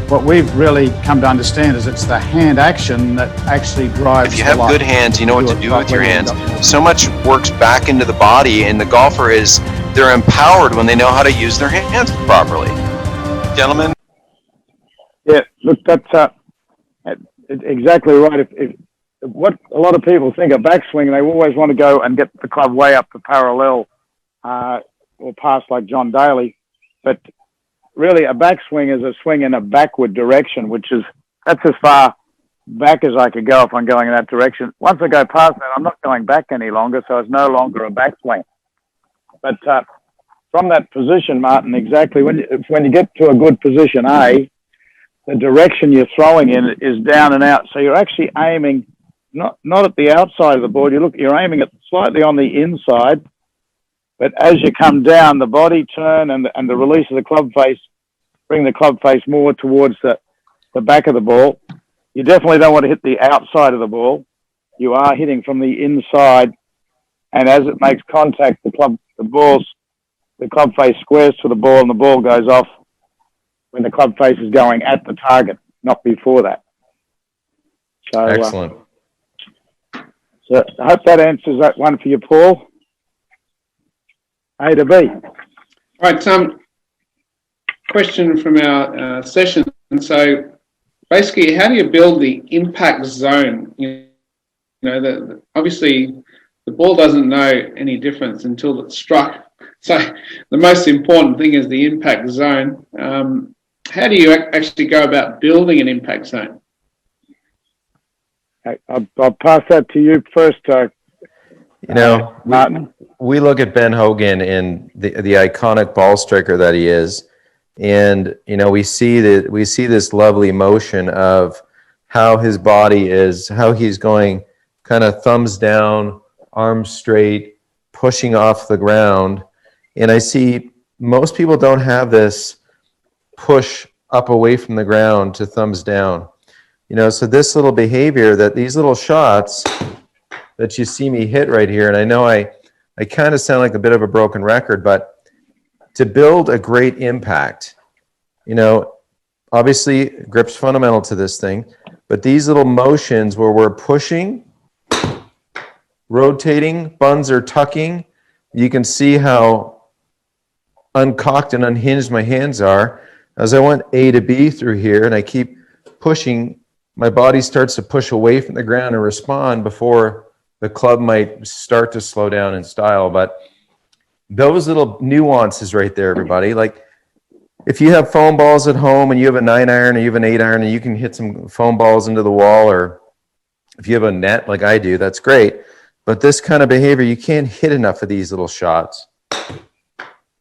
what we've really come to understand is it's the hand action that actually drives. If you have good hands, you know what to do with your hands. So much works back into the body, and the golfer they're empowered when they know how to use their hands properly. Gentlemen? Yeah, look, that's exactly right. If what a lot of people think of backswing, they always want to go and get the club way up the parallel or pass like John Daly. But really, a backswing is a swing in a backward direction, that's as far back as I could go if I'm going in that direction. Once I go past that, I'm not going back any longer, so it's no longer a backswing. But from that position, Martin, exactly when you get to a good position A, the direction you're throwing in is down and out. So you're actually aiming not at the outside of the board. You're aiming at slightly on the inside. But as you come down, the body turn and the release of the club face bring the club face more towards the back of the ball. You definitely don't want to hit the outside of the ball. You are hitting from the inside, and as it makes contact, the club face squares to the ball, and the ball goes off when the club face is going at the target, not before that. So, excellent. So I hope that answers that one for you, Paul. A to B. All right, question from our session. So basically, how do you build the impact zone? Obviously the ball doesn't know any difference until it's struck. So the most important thing is the impact zone. How do you actually go about building an impact zone? I'll pass that to you first, Martin. We look at Ben Hogan and the iconic ball striker that he is, and we see this lovely motion of how his body is, how he's going kind of thumbs down, arms straight, pushing off the ground. And I see most people don't have this push up away from the ground to thumbs down. So this little behavior, these little shots that you see me hit right here, and I know I kind of sound like a bit of a broken record, but to build a great impact, obviously grip's fundamental to this thing, but these little motions where we're pushing, rotating, buns are tucking, you can see how uncocked and unhinged my hands are. As I went A to B through here and I keep pushing, my body starts to push away from the ground and respond before the club might start to slow down in style. But those little nuances right there, everybody, like if you have foam balls at home and you have a 9-iron or you have an 8-iron and you can hit some foam balls into the wall, or if you have a net like I do, that's great. But this kind of behavior, you can't hit enough of these little shots,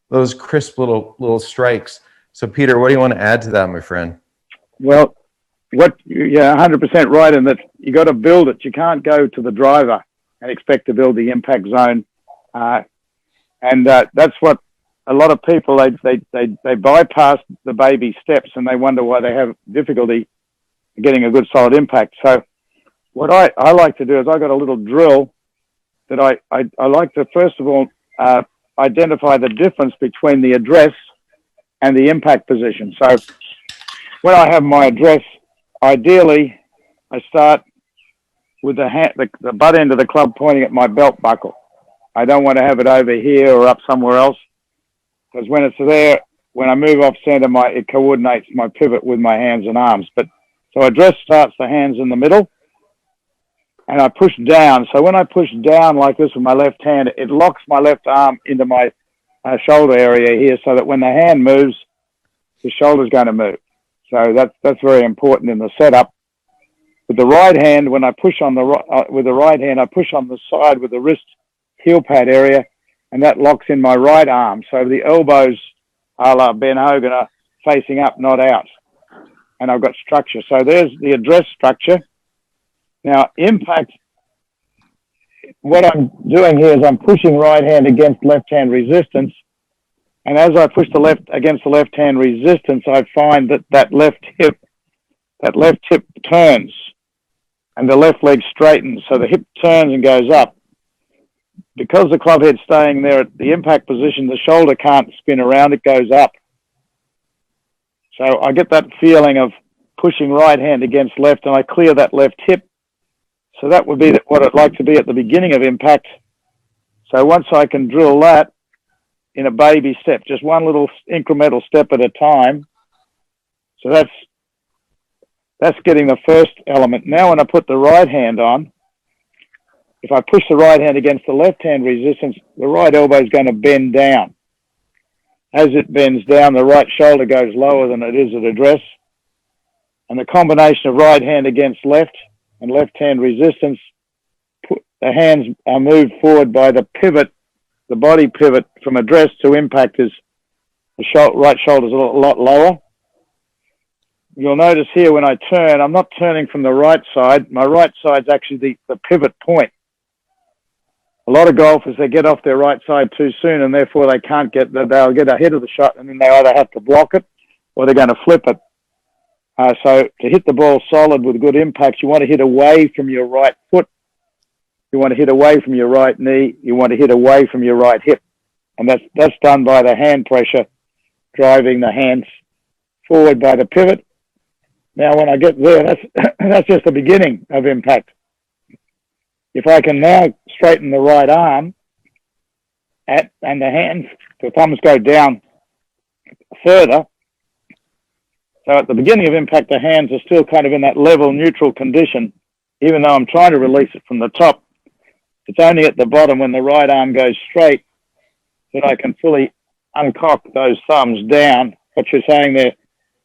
those crisp little strikes. So Peter, what do you want to add to that, my friend? Well, you're 100% right in that you got to build it. You can't go to the driver and expect to build the impact zone. And that's what a lot of people, they bypass the baby steps and they wonder why they have difficulty getting a good solid impact. So what I like to do is I got a little drill that I like to, first of all, identify the difference between the address and the impact position. So when I have my address, ideally, I start with the butt end of the club pointing at my belt buckle. I don't want to have it over here or up somewhere else, because when it's there, when I move off center, it coordinates my pivot with my hands and arms. But so address starts the hands in the middle, and I push down. So when I push down like this with my left hand, it locks my left arm into my shoulder area here, so that when the hand moves, the shoulder's going to move. So that's very important in the setup. With the right hand, when I push on with the right hand, I push on the side with the wrist heel pad area, and that locks in my right arm. So the elbows, a la Ben Hogan, are facing up, not out. And I've got structure. So there's the address structure. Now, impact, what I'm doing here is I'm pushing right hand against left hand resistance. And as I push the left against the left hand resistance, I find that left hip turns and the left leg straightens. So the hip turns and goes up. Because the club head's staying there at the impact position, the shoulder can't spin around, it goes up. So I get that feeling of pushing right hand against left, and I clear that left hip. So that would be what I'd like to be at the beginning of impact. So once I can drill that in a baby step, just one little incremental step at a time. So that's getting the first element. Now when I put the right hand on, if I push the right hand against the left hand resistance, the right elbow is going to bend down. As it bends down, the right shoulder goes lower than it is at address. And the combination of right hand against left and left hand resistance, the hands are moved forward by the pivot, the body pivot from address to impact is the right shoulder is a lot lower. You'll notice here when I turn, I'm not turning from the right side. My right side's actually the pivot point. A lot of golfers, they get off their right side too soon, and therefore they'll get ahead of the shot, and then they either have to block it or they're going to flip it. So to hit the ball solid with good impact, you want to hit away from your right foot. You want to hit away from your right knee. You want to hit away from your right hip. And that's done by the hand pressure, driving the hands forward by the pivot. Now, when I get there, that's just the beginning of impact. If I can now straighten the right arm and the hands, the thumbs go down further. So at the beginning of impact, the hands are still kind of in that level neutral condition, even though I'm trying to release it from the top. It's only at the bottom when the right arm goes straight that I can fully uncock those thumbs down. What you're saying there,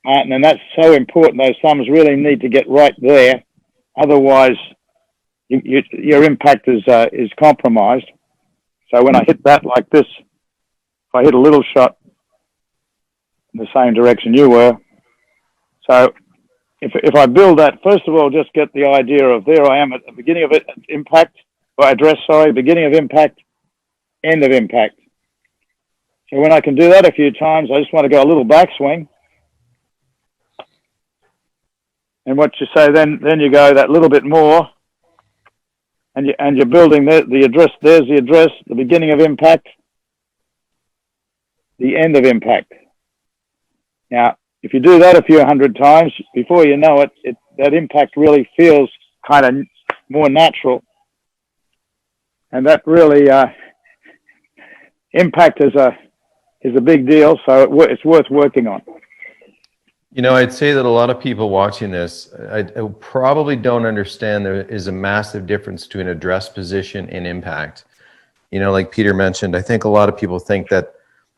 Martin, and that's so important. Those thumbs really need to get right there. Otherwise, your impact is compromised. So when I hit that like this, if I hit a little shot in the same direction you were, so if I build that, first of all, just get the idea of there I am at the beginning of it, impact, or address, sorry, beginning of impact, end of impact. So when I can do that a few times, I just want to go a little backswing. And what you say, then you go that little bit more, and you're building the address. There's the address, the beginning of impact, the end of impact. Now, if you do that a few hundred times, before you know it, that impact really feels kind of more natural. And that really, impact is a big deal, so it's worth working on. You know, I'd say that a lot of people watching this, I probably don't understand there is a massive difference between address position and impact. You know, like Peter mentioned, I think a lot of people think that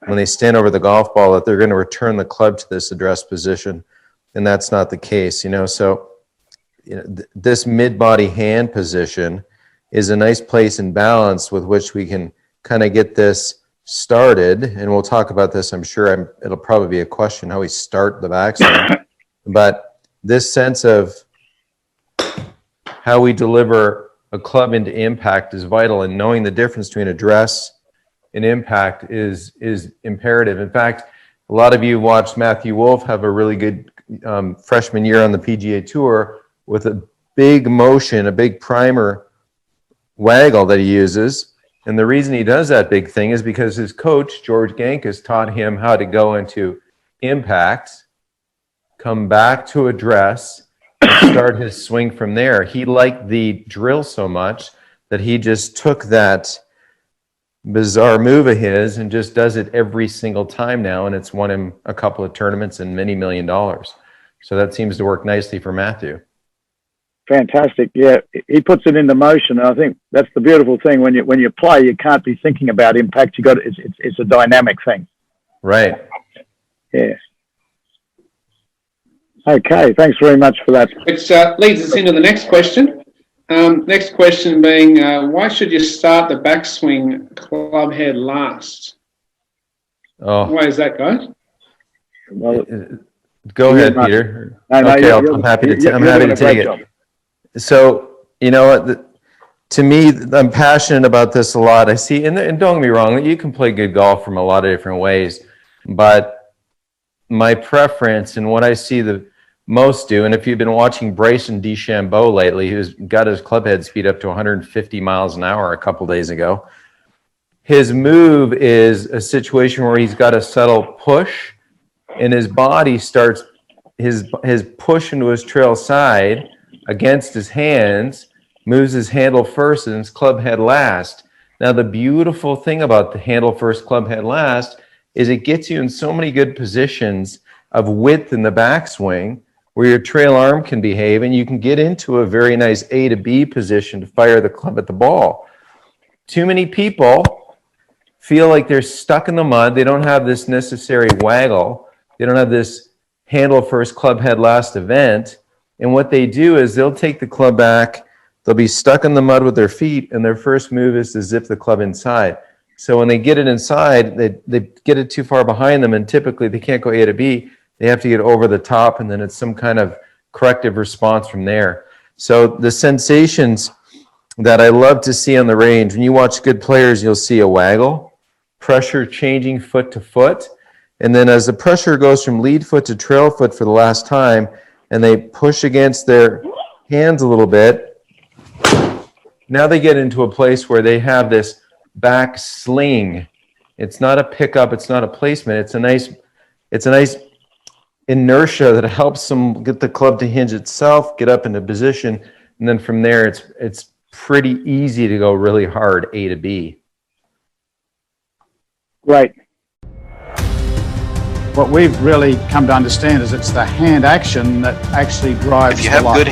when they stand over the golf ball that they're going to return the club to this address position, and that's not the case. You know, so this mid-body hand position is a nice place and balance with which we can kind of get this started, and we'll talk about this, I'm sure. It'll probably be a question how we start the backswing. But this sense of how we deliver a club into impact is vital, and knowing the difference between address and impact is imperative. In fact, a lot of you watched Matthew Wolff have a really good freshman year on the PGA Tour with a big motion, a big primer waggle that he uses. And the reason he does that big thing is because his coach, George Gankas, taught him how to go into impact, come back to address, and start his swing from there. He liked the drill so much that he just took that bizarre move of his and just does it every single time now, and it's won him a couple of tournaments and many $1 million. So that seems to work nicely for Matthew. Fantastic. Yeah, he puts it into motion. And I think that's the beautiful thing. When you play, you can't be thinking about impact. It's a dynamic thing. Right. Yeah. Okay. Thanks very much for that. Which leads us into the next question. Next question being, why should you start the backswing club head last? Oh. Why is that, guys? Well, go ahead, Peter. No, okay, I'm happy to take it. Job. So, you know what, to me, I'm passionate about this a lot. I see, and don't get me wrong, you can play good golf from a lot of different ways, but my preference and what I see the most do, and if you've been watching Bryson DeChambeau lately, who's got his club head speed up to 150 miles an hour a couple days ago, his move is a situation where he's got a subtle push and his body starts his push into his trail side against his hands, moves his handle first and his club head last. Now, the beautiful thing about the handle first, club head last is it gets you in so many good positions of width in the backswing where your trail arm can behave, and you can get into a very nice A to B position to fire the club at the ball. Too many people feel like they're stuck in the mud. They don't have this necessary waggle. They don't have this handle first, club head last event. And what they do is they'll take the club back, they'll be stuck in the mud with their feet, and their first move is to zip the club inside. So when they get it inside, they get it too far behind them, and typically they can't go A to B. They have to get over the top, and then it's some kind of corrective response from there. So the sensations that I love to see on the range, when you watch good players, you'll see a waggle, pressure changing foot to foot, and then as the pressure goes from lead foot to trail foot for the last time, and they push against their hands a little bit, now they get into a place where they have this back sling. It's not a pickup, it's not a placement, it's a nice inertia that helps them get the club to hinge itself, get up into position, and then from there it's pretty easy to go really hard A to B. Great. What we've really come to understand is it's the hand action that actually drives If you the have life. good